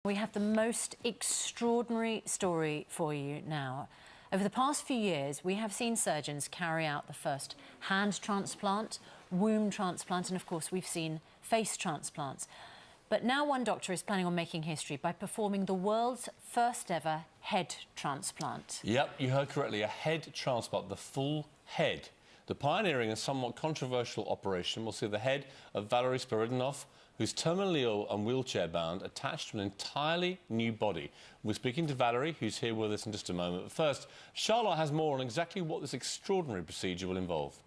We have the most extraordinary story for you now. Over the past few years, we have seen surgeons carry out the first hand transplant, womb transplant, and of course we've seen face transplants. But now one doctor is planning on making history by performing the world's first ever head transplant. Yep, you heard correctly, a head transplant, the full head. The pioneering and somewhat controversial operation will see the head of Valery Spiridonov, who's terminally ill and wheelchair-bound, attached to an entirely new body. We're speaking to Valery, who's here with us in just a moment. But first, Charlotte has more on exactly what this extraordinary procedure will involve.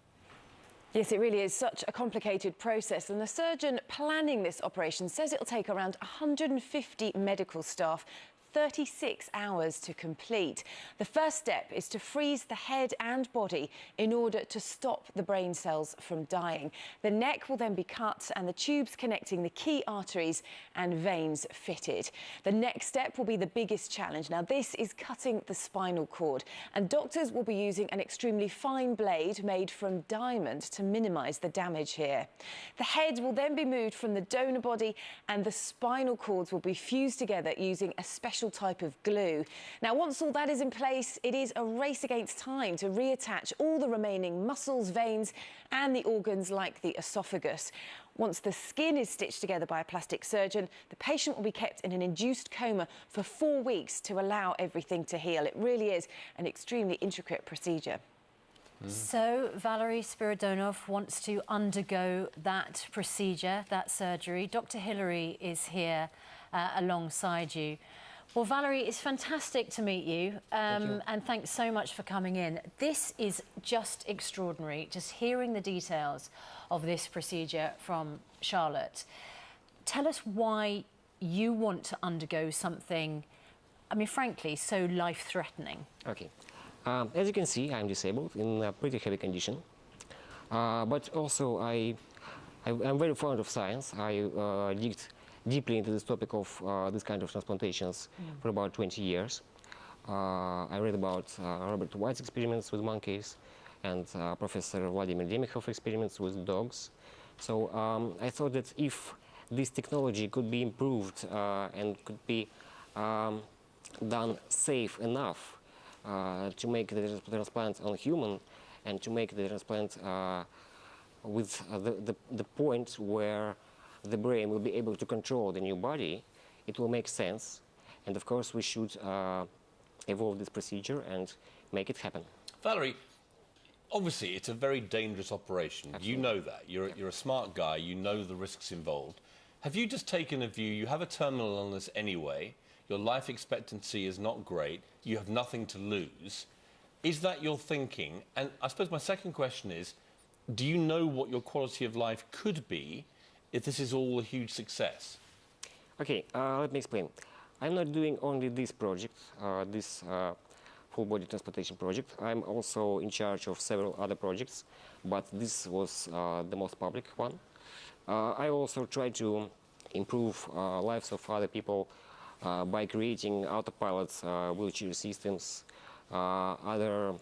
Yes, it really is such a complicated process, and the surgeon planning this operation says it'll take around 150 medical staff 36 hours to complete. The first step is to freeze the head and body in order to stop the brain cells from dying. The neck will then be cut and the tubes connecting the key arteries and veins fitted. The next step will be the biggest challenge. Now, this is cutting the spinal cord, and doctors will be using an extremely fine blade made from diamond to minimise the damage here. The head will then be moved from the donor body and the spinal cords will be fused together using a special type of glue. Now, once all that is in place, it is a race against time to reattach all the remaining muscles, veins and the organs like the esophagus. Once the skin is stitched together by a plastic surgeon, the patient will be kept in an induced coma for 4 weeks to allow everything to heal. It really is an extremely intricate procedure. So, Valery Spiridonov wants to undergo that procedure, that surgery. Dr. Hillary is here alongside you. Well, Valery, it's fantastic to meet you, and thanks so much for coming in. This is just extraordinary, just hearing the details of this procedure from Charlotte. Tell us why you want to undergo something, I mean, frankly, so life-threatening. Okay. As you can see, I'm disabled in a pretty heavy condition, but also I'm very fond of science. I digged deeply into this topic of this kind of transplantations for about 20 years. I read about Robert White's experiments with monkeys and Professor Vladimir Demikhov's experiments with dogs. So I thought that if this technology could be improved and could be done safe enough to make the transplant on human and to make the transplant with the point where the brain will be able to control the new body, it will make sense. And of course, we should evolve this procedure and make it happen. Valery, obviously, it's a very dangerous operation. Absolutely. You know that. You're a smart guy. You know the risks involved. Have you just taken a view? You have a terminal illness anyway. Your life expectancy is not great. You have nothing to lose. Is that your thinking? And I suppose my second question is, do you know what your quality of life could be if this is all a huge success? Okay, let me explain. I'm not doing only this project, this full body transplantation project. I'm also in charge of several other projects, but this was the most public one. I also try to improve lives of other people by creating autopilot wheelchair systems, other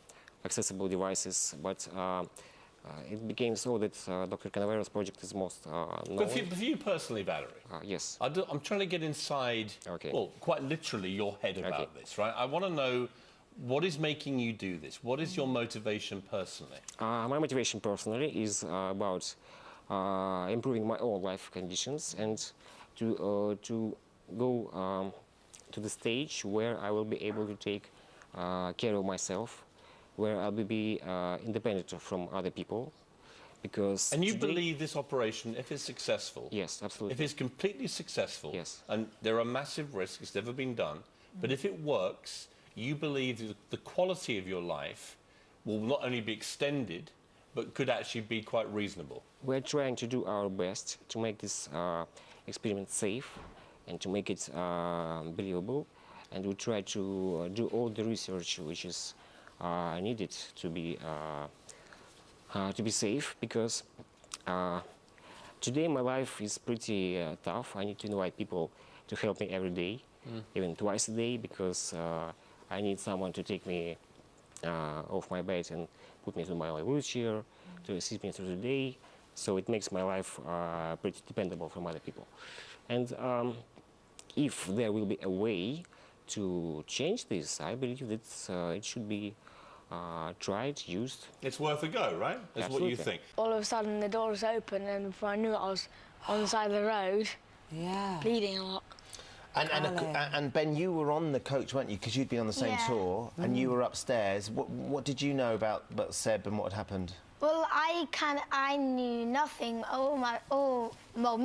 accessible devices, but it became so that Dr. Canavero's project is most known. But for you personally, Valery? Yes. I'm trying to get inside, well, quite literally, your head about this, right? I want to know what is making you do this? What is your motivation personally? My motivation personally is about improving my own life conditions and to go to the stage where I will be able to take care of myself, where I will be independent from other people, because... And you believe this operation, if it's successful... Yes, absolutely. If it's completely successful... Yes. And there are massive risks, it's never been done, but if it works, you believe that the quality of your life will not only be extended, but could actually be quite reasonable. We're trying to do our best to make this experiment safe and to make it believable, and we try to do all the research which is needed to be safe, because today my life is pretty tough. I need to invite people to help me every day, even twice a day, because I need someone to take me off my bed and put me into my wheelchair, to assist me through the day. So it makes my life pretty dependable from other people. And if there will be a way to change this, I believe that it should be tried, used. It's worth a go, right? That's Absolutely. what you think. All of a sudden the door was open and before I knew it I was on the side of the road, bleeding a lot. And Ben, you were on the coach, weren't you? Because you'd been on the same tour, and you were upstairs. What did you know about Seb and what had happened? Well, I knew nothing. Well,